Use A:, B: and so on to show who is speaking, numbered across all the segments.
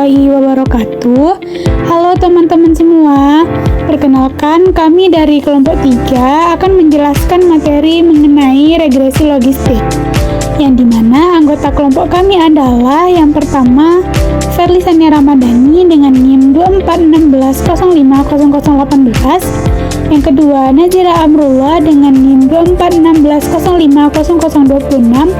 A: warahmatullahi wabarakatuh. Halo teman-teman semua. Perkenalkan, kami dari kelompok 3 akan menjelaskan materi mengenai regresi logistik. Yang dimana anggota kelompok kami adalah yang pertama Ferly Sania Ramadhani dengan NIM 2416050018, yang kedua Nazira Amrullah dengan NIM 2416050026,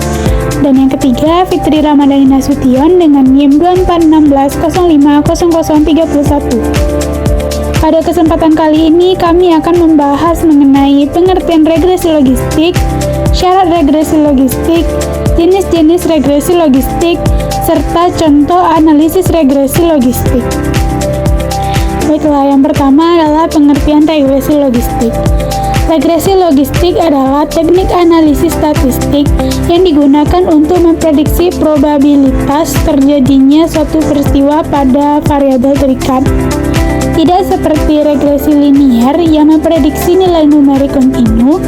A: dan yang ketiga Fitri Ramadhani Nasution dengan NIM 2416050031. Pada kesempatan kali ini kami akan membahas mengenai pengertian regresi logistik, syarat regresi logistik, jenis-jenis regresi logistik, serta contoh analisis regresi logistik. Baiklah, yang pertama adalah pengertian regresi logistik. Regresi logistik adalah teknik analisis statistik yang digunakan untuk memprediksi probabilitas terjadinya suatu peristiwa pada variabel terikat. Tidak seperti regresi linier yang memprediksi nilai numerik kontinu,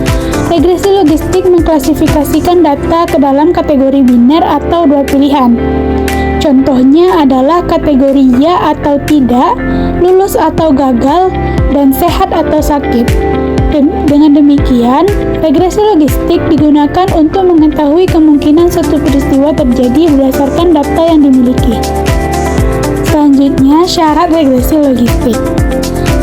A: regresi logistik mengklasifikasikan data ke dalam kategori biner atau dua pilihan. Contohnya adalah kategori ya atau tidak, lulus atau gagal, dan sehat atau sakit. Dengan demikian, regresi logistik digunakan untuk mengetahui kemungkinan suatu peristiwa terjadi berdasarkan data yang dimiliki. Selanjutnya, syarat regresi logistik.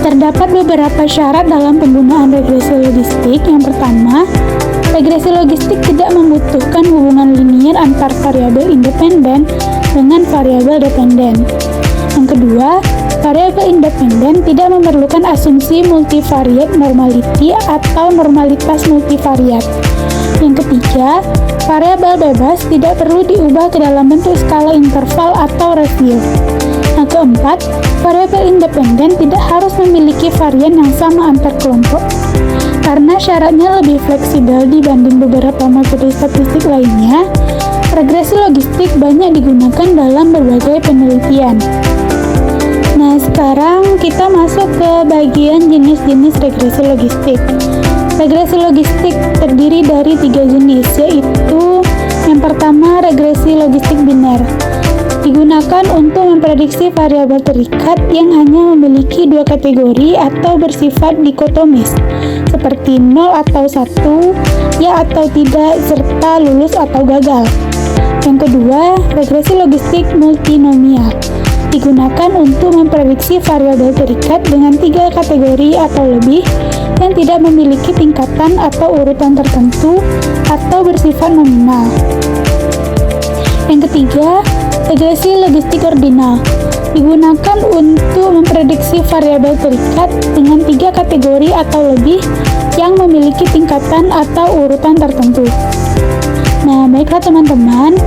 A: Terdapat beberapa syarat dalam penggunaan regresi logistik. Yang pertama, regresi logistik tidak membutuhkan hubungan linier antar variabel independen dengan variabel dependen. Yang kedua, variabel independen tidak memerlukan asumsi multivariate normality atau normalitas multivariat. Yang ketiga, variabel bebas tidak perlu diubah ke dalam bentuk skala interval atau rasio. Yang keempat, variabel independen tidak harus memiliki varian yang sama antar kelompok. Karena syaratnya lebih fleksibel dibanding beberapa metode statistik lainnya, regresi logistik banyak digunakan dalam berbagai penelitian. Nah, sekarang kita masuk ke bagian jenis-jenis regresi logistik. Regresi logistik terdiri dari 3 jenis, yaitu yang pertama regresi logistik biner. Digunakan untuk memprediksi variabel terikat yang hanya memiliki 2 kategori atau bersifat dikotomis, seperti 0 atau 1, ya atau tidak, serta lulus atau gagal. Yang kedua, regresi logistik multinomial. Digunakan untuk memprediksi variabel terikat dengan 3 kategori atau lebih yang tidak memiliki tingkatan atau urutan tertentu atau bersifat nominal. Yang ketiga, regresi logistik ordinal. Digunakan untuk memprediksi variabel terikat dengan 3 kategori atau lebih yang memiliki tingkatan atau urutan tertentu. Nah, baiklah teman-teman,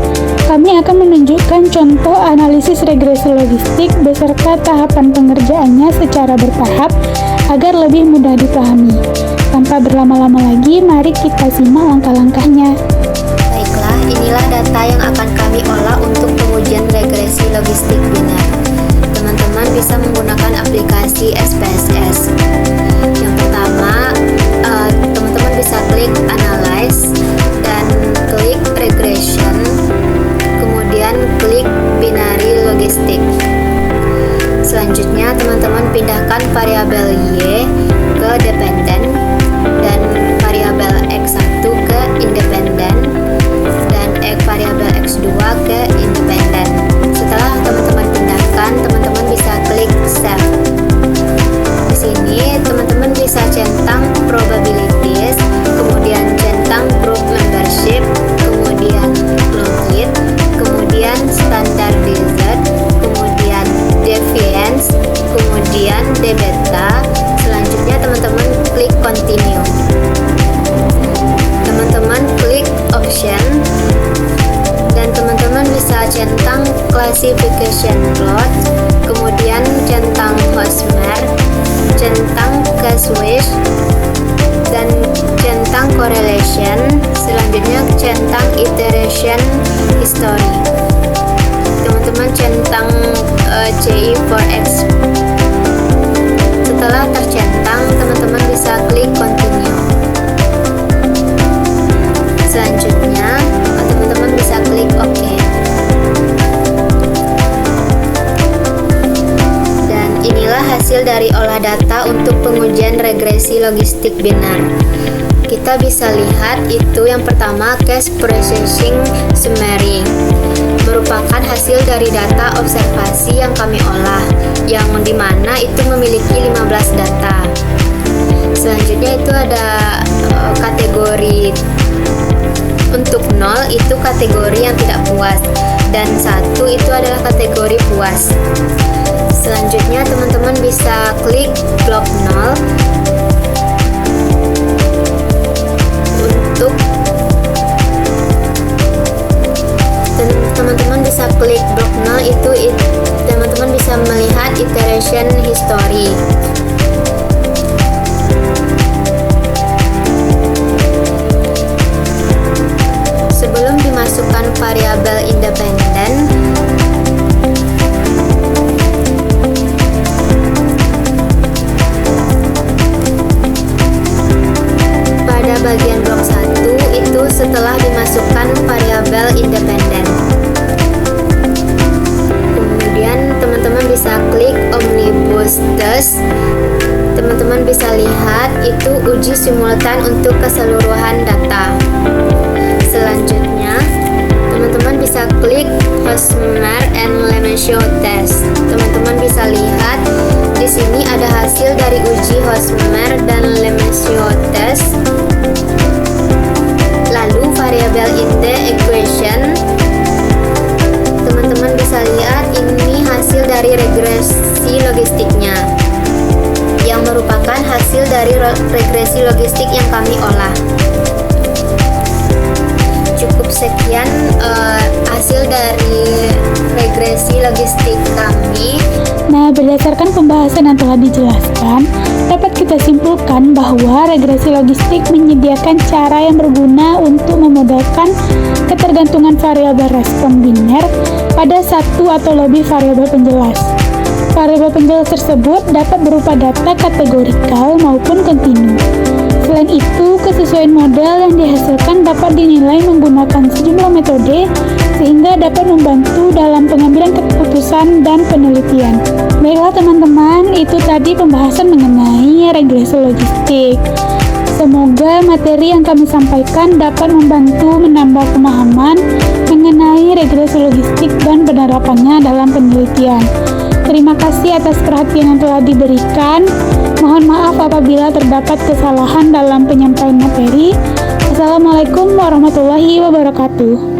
A: kami akan menunjukkan contoh analisis regresi logistik beserta tahapan pengerjaannya secara bertahap agar lebih mudah dipahami. Tanpa berlama-lama lagi, mari kita simak langkah-langkahnya.
B: Baiklah, inilah data yang akan kami olah untuk pengujian regresi logistik biner. Teman-teman bisa menggunakan aplikasi SPSS. Yang pertama, teman-teman bisa klik Analyze dan klik Regression, kemudian klik Binary Logistik. Selanjutnya, teman-teman pindahkan variabel Y ke dependen dan variabel X1 ke independen dan variabel X2 ke independen. Setelah teman-teman pindahkan, teman-teman bisa klik Save. Di sini teman-teman bisa centang probabilities, kemudian centang group membership, kemudian logit, kemudian standardized, kemudian deviance, kemudian dbeta. Selanjutnya teman-teman klik continue. Teman-teman klik option dan teman-teman bisa centang classification plot, kemudian centang Hosmer, centang case wish, dan centang correlation. Selanjutnya centang iteration history. Teman-teman centang CI for X. Setelah tercentang, teman-teman bisa klik continue. Selanjutnya, teman-teman bisa klik OK. data untuk pengujian regresi logistik biner. Kita bisa lihat itu yang pertama, case processing summary, merupakan hasil dari data observasi yang kami olah, yang dimana itu memiliki 15 data. Selanjutnya itu ada kategori. Untuk 0 itu kategori yang tidak puas, dan 1 itu adalah kategori puas. Selanjutnya teman-teman bisa klik blok 0 untuk teman-teman bisa klik blok 0 itu teman-teman bisa melihat iteration history. Sebelum dimasukkan variabel independen, pada bagian blok 1 itu setelah dimasukkan variabel independen. Kemudian teman-teman bisa klik omnibus test. Teman-teman bisa lihat itu uji simultan untuk keseluruhan data. Selanjutnya, teman-teman bisa klik Hosmer and Lemeshow test. Teman-teman bisa lihat di sini ada hasil dari uji Hosmer dan Lemeshow test. Lalu variabel in the equation, teman-teman bisa lihat ini hasil dari regresi logistiknya, yang merupakan hasil dari regresi logistik yang kami olah. Cukup sekian hasil dari regresi logistik kami.
A: Nah, berdasarkan pembahasan yang telah dijelaskan, dapat kita simpulkan bahwa regresi logistik menyediakan cara yang berguna untuk memudahkan ketergantungan variabel respon biner pada satu atau lebih variabel penjelas. Variabel penjelas tersebut dapat berupa data kategorikal maupun kontinu. Selain itu, kesesuaian model yang dihasilkan dapat dinilai menggunakan sejumlah metode sehingga dapat membantu dalam pengambilan keputusan dan penelitian. Baiklah teman-teman, itu tadi pembahasan mengenai regresi logistik. Semoga materi yang kami sampaikan dapat membantu menambah pemahaman mengenai regresi logistik dan penerapannya dalam penelitian. Terima kasih atas perhatian yang telah diberikan. Mohon maaf apabila terdapat kesalahan dalam penyampaian materi. Assalamualaikum warahmatullahi wabarakatuh.